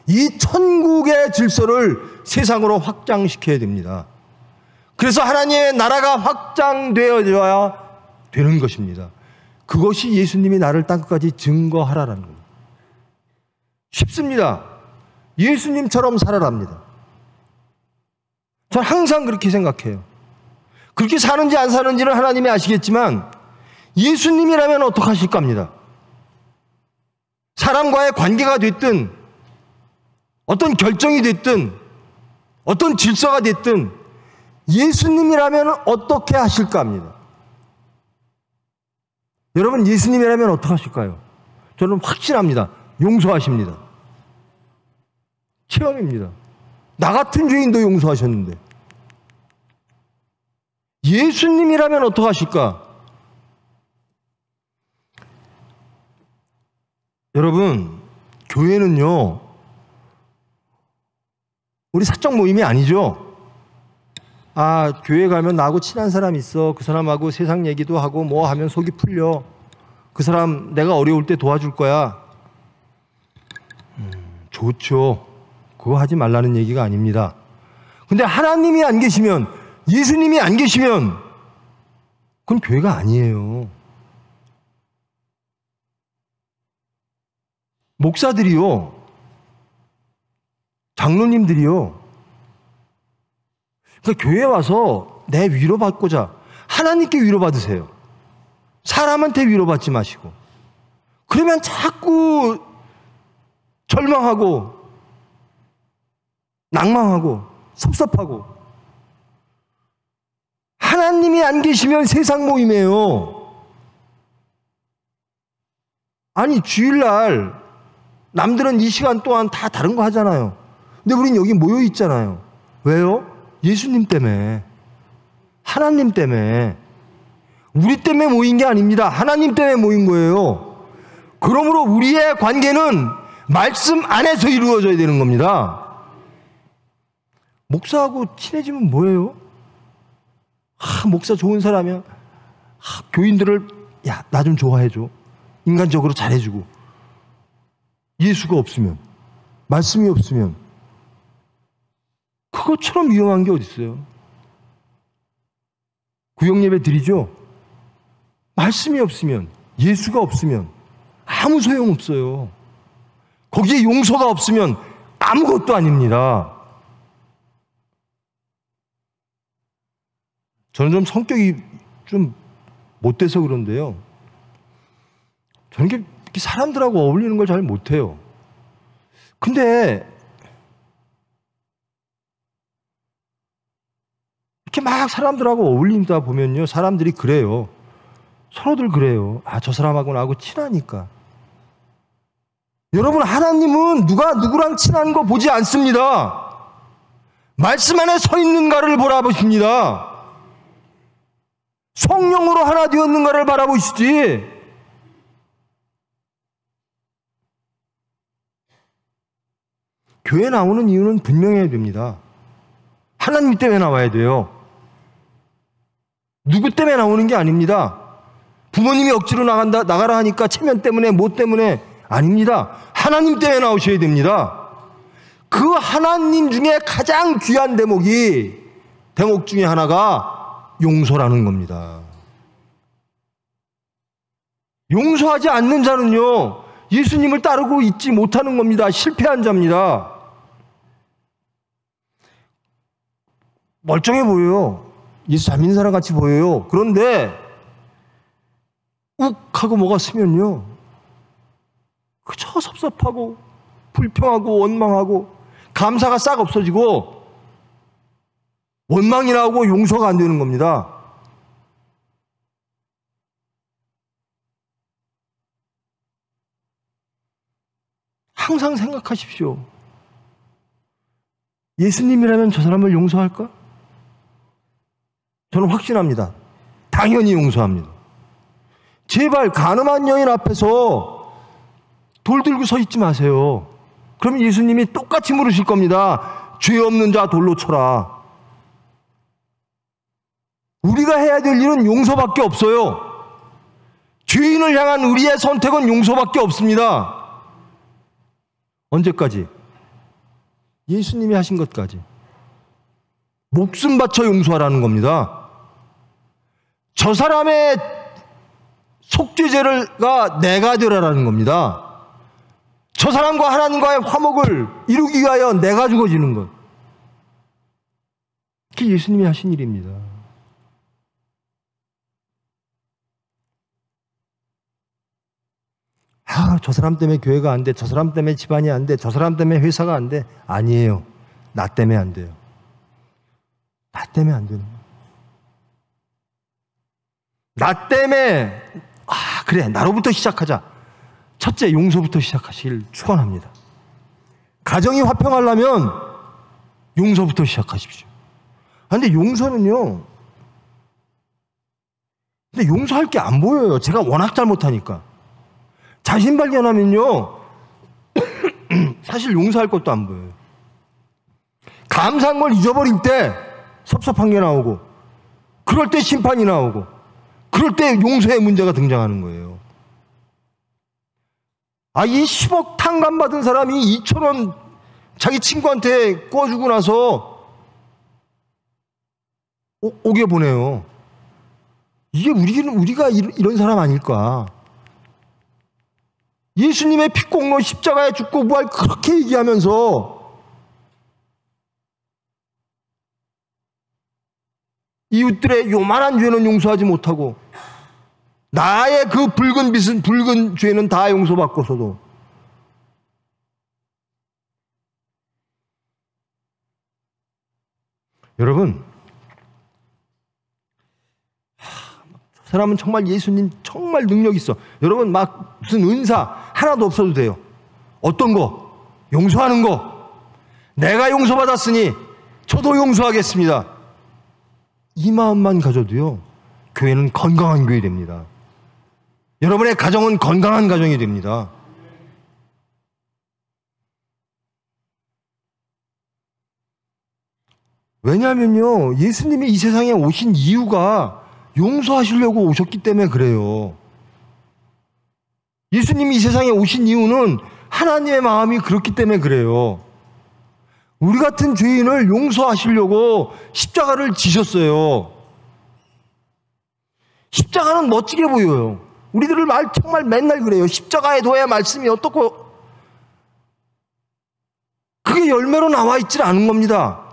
이 천국의 질서를 세상으로 확장시켜야 됩니다. 그래서 하나님의 나라가 확장되어야 되는 것입니다. 그것이 예수님이 나를 땅끝까지 증거하라라는 겁니다. 쉽습니다. 예수님처럼 살아랍니다. 전 항상 그렇게 생각해요. 그렇게 사는지 안 사는지는 하나님이 아시겠지만 예수님이라면 어떡하실까 합니다. 사람과의 관계가 됐든 어떤 결정이 됐든 어떤 질서가 됐든 예수님이라면 어떻게 하실까 합니다. 여러분, 예수님이라면 어떻게 하실까요? 저는 확신합니다. 용서하십니다. 체험입니다. 나 같은 죄인도 용서하셨는데 예수님이라면 어떡하실까? 여러분, 교회는요, 우리 사적 모임이 아니죠. 아, 교회 가면 나하고 친한 사람 있어. 그 사람하고 세상 얘기도 하고 뭐 하면 속이 풀려. 그 사람 내가 어려울 때 도와줄 거야. 좋죠. 그거 하지 말라는 얘기가 아닙니다. 근데 하나님이 안 계시면, 예수님이 안 계시면 그건 교회가 아니에요. 목사들이요, 장로님들이요, 그러니까 교회에 와서 내 위로받고자 하나님께 위로받으세요. 사람한테 위로받지 마시고. 그러면 자꾸 절망하고 낭망하고 섭섭하고. 하나님이 안 계시면 세상 모임이에요. 아니, 주일날 남들은 이 시간 동안 다 다른 거 하잖아요. 근데 우린 여기 모여 있잖아요. 왜요? 예수님 때문에, 하나님 때문에. 우리 때문에 모인 게 아닙니다. 하나님 때문에 모인 거예요. 그러므로 우리의 관계는 말씀 안에서 이루어져야 되는 겁니다. 목사하고 친해지면 뭐예요? 목사 좋은 사람이야. 교인들을 야, 나 좀 좋아해줘. 인간적으로 잘해주고. 예수가 없으면, 말씀이 없으면 그것처럼 위험한 게 어디 있어요? 구역예배 드리죠? 말씀이 없으면, 예수가 없으면 아무 소용없어요. 거기에 용서가 없으면 아무것도 아닙니다. 저는 좀 성격이 좀 못돼서 그런데요, 저는 이렇게 사람들하고 어울리는 걸 잘 못해요. 근데 이렇게 막 사람들하고 어울린다 보면요, 사람들이 그래요. 서로들 그래요. 아, 저 사람하고 나하고 친하니까. 여러분, 하나님은 누가 누구랑 친한 거 보지 않습니다. 말씀 안에 서 있는가를 바라보십니다. 성령으로 하나 되었는가를 바라보시지. 교회 나오는 이유는 분명해야 됩니다. 하나님 때문에 나와야 돼요. 누구 때문에 나오는 게 아닙니다. 부모님이 억지로 나가라 하니까 체면 때문에, 뭐 때문에 아닙니다. 하나님 때문에 나오셔야 됩니다. 그 하나님 중에 가장 귀한 대목 중에 하나가 용서라는 겁니다. 용서하지 않는 자는요, 예수님을 따르고 있지 못하는 겁니다. 실패한 자입니다. 멀쩡해 보여요. 예수 잘 믿는 사람 같이 보여요. 그런데 욱 하고 뭐가 쓰면요, 그저 섭섭하고 불평하고 원망하고 감사가 싹 없어지고 원망이 나오고 용서가 안 되는 겁니다. 항상 생각하십시오. 예수님이라면 저 사람을 용서할까? 저는 확신합니다. 당연히 용서합니다. 제발 간음한 여인 앞에서 돌 들고 서 있지 마세요. 그럼 예수님이 똑같이 물으실 겁니다. 죄 없는 자 돌로 쳐라. 우리가 해야 될 일은 용서밖에 없어요. 죄인을 향한 우리의 선택은 용서밖에 없습니다. 언제까지? 예수님이 하신 것까지. 목숨 바쳐 용서하라는 겁니다. 저 사람의 속죄제가 내가 되라라는 겁니다. 저 사람과 하나님과의 화목을 이루기 위하여 내가 죽어지는 것. 그게 예수님이 하신 일입니다. 저 사람 때문에 교회가 안 돼, 저 사람 때문에 집안이 안 돼, 저 사람 때문에 회사가 안 돼. 아니에요. 나 때문에 안 돼요. 나 때문에 안 되는 거예요. 나 때문에, 그래, 나로부터 시작하자. 첫째, 용서부터 시작하시길 축원합니다. 가정이 화평하려면 용서부터 시작하십시오. 근데 용서는요, 근데 용서할 게 안 보여요. 제가 워낙 잘못하니까. 자신 발견하면요, 사실 용서할 것도 안 보여요. 감사한 걸 잊어버릴 때 섭섭한 게 나오고, 그럴 때 심판이 나오고, 그럴 때 용서의 문제가 등장하는 거예요. 이 10억 탕감 받은 사람이 2,000원 자기 친구한테 꿔주고 나서 오게 보내요. 이게 우리가 이런 사람 아닐까? 예수님의 피공로 십자가에 죽고 부활 그렇게 얘기하면서 이웃들의 요만한 죄는 용서하지 못하고 나의 그 붉은 죄는 다 용서받고서도 여러분, 저 사람은 정말 예수님 정말 능력 있어. 여러분 막 무슨 은사 하나도 없어도 돼요. 어떤 거? 용서하는 거. 내가 용서받았으니 저도 용서하겠습니다. 이 마음만 가져도요, 교회는 건강한 교회 됩니다. 여러분의 가정은 건강한 가정이 됩니다. 왜냐하면요, 예수님이 이 세상에 오신 이유가 용서하시려고 오셨기 때문에 그래요. 예수님이 이 세상에 오신 이유는 하나님의 마음이 그렇기 때문에 그래요. 우리 같은 죄인을 용서하시려고 십자가를 지셨어요. 십자가는 멋지게 보여요. 우리들을 정말 맨날 그래요. 십자가에 둬야 말씀이 어떻고, 그게 열매로 나와 있질 않은 겁니다.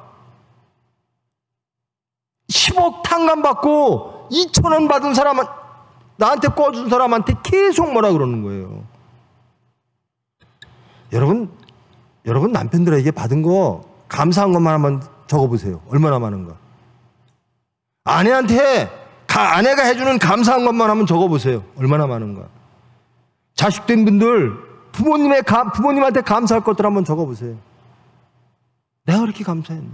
10억 탕감 받고 2,000원 받은 사람은, 나한테 꿔준 사람한테 계속 뭐라 그러는 거예요. 여러분 남편들에게 받은 거 감사한 것만 한번 적어보세요. 얼마나 많은가. 아내가 해주는 감사한 것만 한번 적어보세요. 얼마나 많은가. 자식된 분들 부모님한테 감사할 것들 한번 적어보세요. 내가 그렇게 감사했나.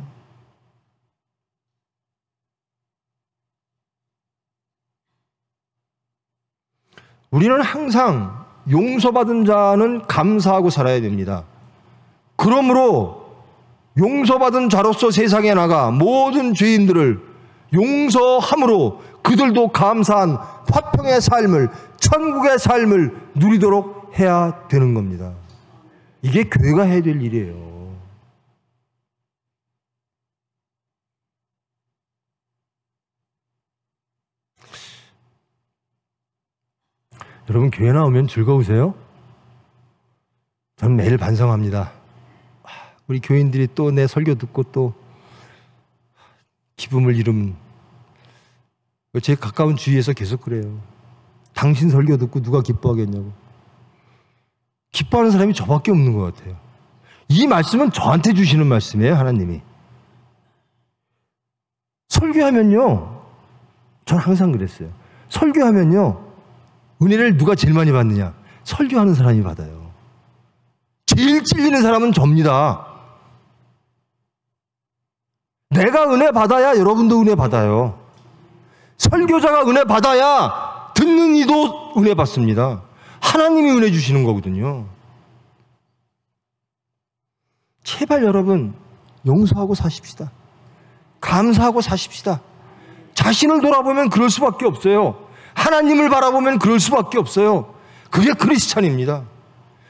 우리는 항상 용서받은 자는 감사하고 살아야 됩니다. 그러므로 용서받은 자로서 세상에 나가 모든 죄인들을 용서함으로 그들도 감사한 화평의 삶을, 천국의 삶을 누리도록 해야 되는 겁니다. 이게 교회가 해야 될 일이에요. 여러분, 교회 나오면 즐거우세요? 저는 매일 반성합니다. 우리 교인들이 또 내 설교 듣고 또 기쁨을 잃으면, 제 가까운 주위에서 계속 그래요. 당신 설교 듣고 누가 기뻐하겠냐고. 기뻐하는 사람이 저밖에 없는 것 같아요. 이 말씀은 저한테 주시는 말씀이에요, 하나님이. 설교하면요, 저는 항상 그랬어요. 설교하면요, 은혜를 누가 제일 많이 받느냐? 설교하는 사람이 받아요. 제일 찔리는 사람은 접니다. 내가 은혜 받아야 여러분도 은혜 받아요. 설교자가 은혜 받아야 듣는 이도 은혜 받습니다. 하나님이 은혜 주시는 거거든요. 제발 여러분, 용서하고 사십시다. 감사하고 사십시다. 자신을 돌아보면 그럴 수밖에 없어요. 하나님을 바라보면 그럴 수밖에 없어요. 그게 크리스찬입니다.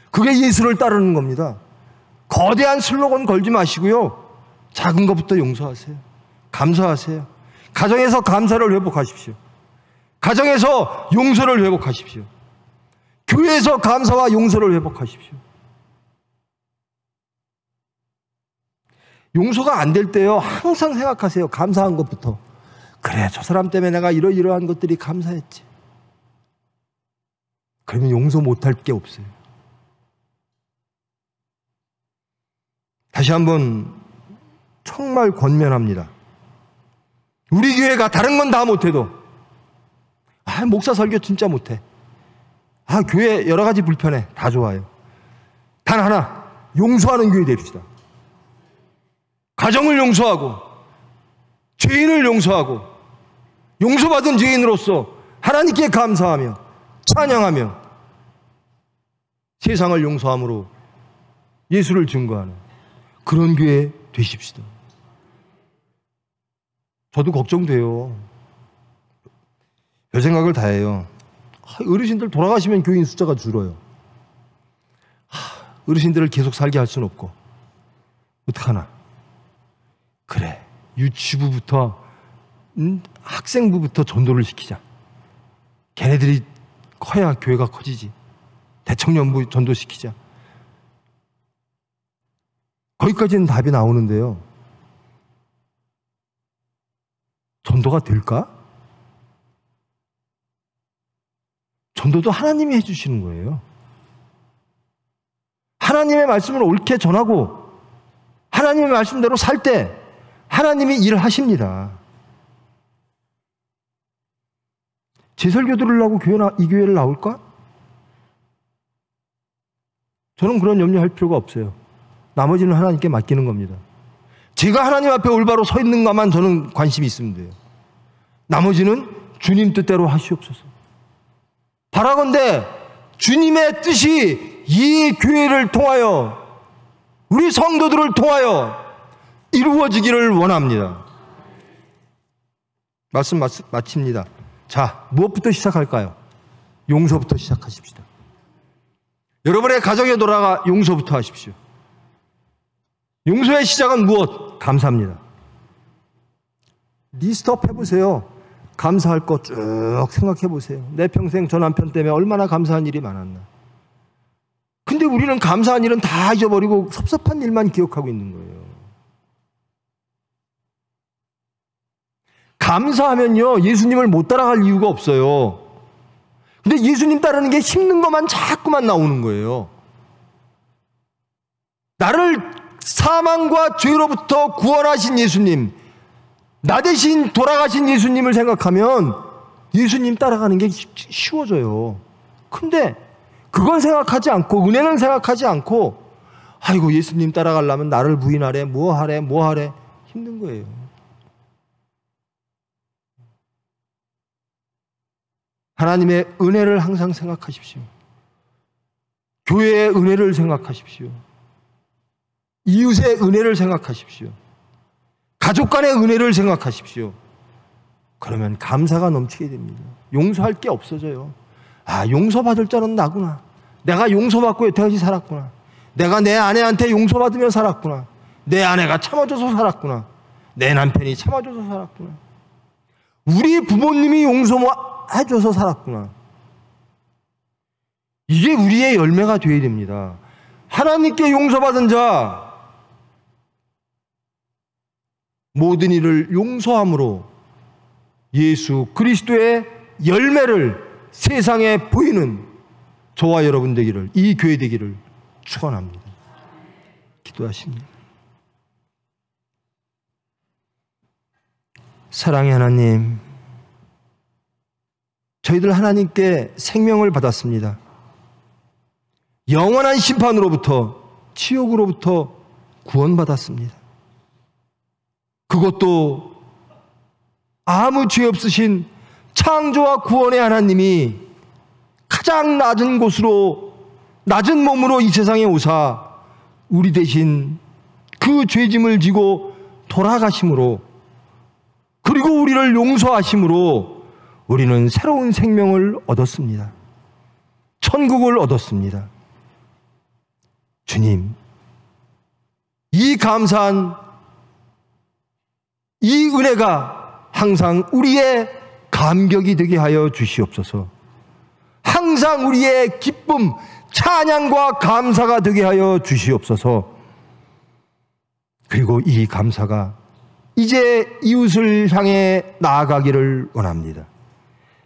그게 예수를 따르는 겁니다. 거대한 슬로건 걸지 마시고요, 작은 것부터 용서하세요. 감사하세요. 가정에서 감사를 회복하십시오. 가정에서 용서를 회복하십시오. 교회에서 감사와 용서를 회복하십시오. 용서가 안 될 때요, 항상 생각하세요. 감사한 것부터. 그래, 저 사람 때문에 내가 이러이러한 것들이 감사했지. 그러면 용서 못할 게 없어요. 다시 한번 정말 권면합니다. 우리 교회가 다른 건 다 못해도, 목사 설교 진짜 못해. 교회 여러 가지 불편해. 다 좋아요. 단 하나, 용서하는 교회 됩시다. 가정을 용서하고 죄인을 용서하고 용서받은 죄인으로서 하나님께 감사하며 찬양하며 세상을 용서함으로 예수를 증거하는 그런 교회 되십시다. 저도 걱정돼요. 별 생각을 다 해요. 어르신들 돌아가시면 교인 숫자가 줄어요. 어르신들을 계속 살게 할 수는 없고 어떡하나. 그래, 유치부부터 학생부부터 전도를 시키자. 걔네들이 커야 교회가 커지지. 대청년부 전도시키자. 거기까지는 답이 나오는데요. 전도가 될까? 전도도 하나님이 해주시는 거예요. 하나님의 말씀을 옳게 전하고 하나님의 말씀대로 살 때 하나님이 일을 하십니다. 제 설교 들으려고 이 교회를 나올까? 저는 그런 염려할 필요가 없어요. 나머지는 하나님께 맡기는 겁니다. 제가 하나님 앞에 올바로 서 있는가만 저는 관심이 있으면 돼요. 나머지는 주님 뜻대로 하시옵소서. 바라건대 주님의 뜻이 이 교회를 통하여 우리 성도들을 통하여 이루어지기를 원합니다. 말씀 마칩니다. 자, 무엇부터 시작할까요? 용서부터 시작하십시다. 여러분의 가정에 돌아가 용서부터 하십시오. 용서의 시작은 무엇? 감사합니다. 리스트업 해보세요. 감사할 거 쭉 생각해 보세요. 내 평생 저 남편 때문에 얼마나 감사한 일이 많았나. 근데 우리는 감사한 일은 다 잊어버리고 섭섭한 일만 기억하고 있는 거예요. 감사하면요, 예수님을 못 따라갈 이유가 없어요. 근데 예수님 따르는 게 힘든 것만 자꾸만 나오는 거예요. 나를 사망과 죄로부터 구원하신 예수님, 나 대신 돌아가신 예수님을 생각하면 예수님 따라가는 게 쉬워져요. 근데 그건 생각하지 않고, 은혜는 생각하지 않고, 아이고 예수님 따라가려면 나를 부인하래, 뭐 하래 힘든 거예요. 하나님의 은혜를 항상 생각하십시오. 교회의 은혜를 생각하십시오. 이웃의 은혜를 생각하십시오. 가족 간의 은혜를 생각하십시오. 그러면 감사가 넘치게 됩니다. 용서할 게 없어져요. 아, 용서받을 자는 나구나. 내가 용서받고 여태까지 살았구나. 내가 내 아내한테 용서받으며 살았구나. 내 아내가 참아줘서 살았구나. 내 남편이 참아줘서 살았구나. 우리 부모님이 용서해줘서 살았구나. 이게 우리의 열매가 되어야 됩니다. 하나님께 용서받은 자, 모든 일을 용서함으로 예수 그리스도의 열매를 세상에 보이는 저와 여러분 되기를, 이 교회 되기를 축원합니다. 기도하십니다. 사랑의 하나님, 저희들 하나님께 생명을 받았습니다. 영원한 심판으로부터, 지옥으로부터 구원받았습니다. 그것도 아무 죄 없으신 창조와 구원의 하나님이 가장 낮은 곳으로, 낮은 몸으로 이 세상에 오사 우리 대신 그 죄짐을 지고 돌아가심으로, 그리고 우리를 용서하심으로 우리는 새로운 생명을 얻었습니다. 천국을 얻었습니다. 주님, 이 감사한 이 은혜가 항상 우리의 감격이 되게 하여 주시옵소서. 항상 우리의 기쁨, 찬양과 감사가 되게 하여 주시옵소서. 그리고 이 감사가 이제 이웃을 향해 나아가기를 원합니다.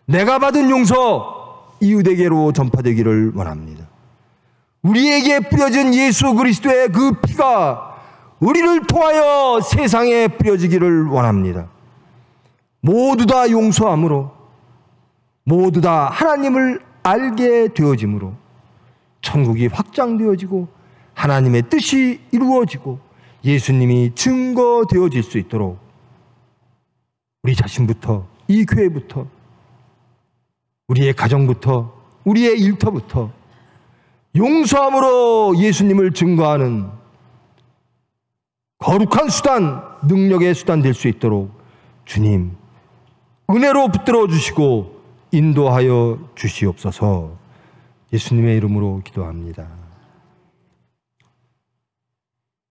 내가 받은 용서 이웃에게로 전파되기를 원합니다. 우리에게 뿌려진 예수 그리스도의 그 피가 우리를 통하여 세상에 뿌려지기를 원합니다. 모두 다 용서함으로, 모두 다 하나님을 알게 되어짐으로 천국이 확장되어지고 하나님의 뜻이 이루어지고 예수님이 증거되어질 수 있도록 우리 자신부터, 이 교회부터, 우리의 가정부터, 우리의 일터부터 용서함으로 예수님을 증거하는 거룩한 수단, 능력의 수단 될 수 있도록 주님 은혜로 붙들어 주시고 인도하여 주시옵소서. 예수님의 이름으로 기도합니다.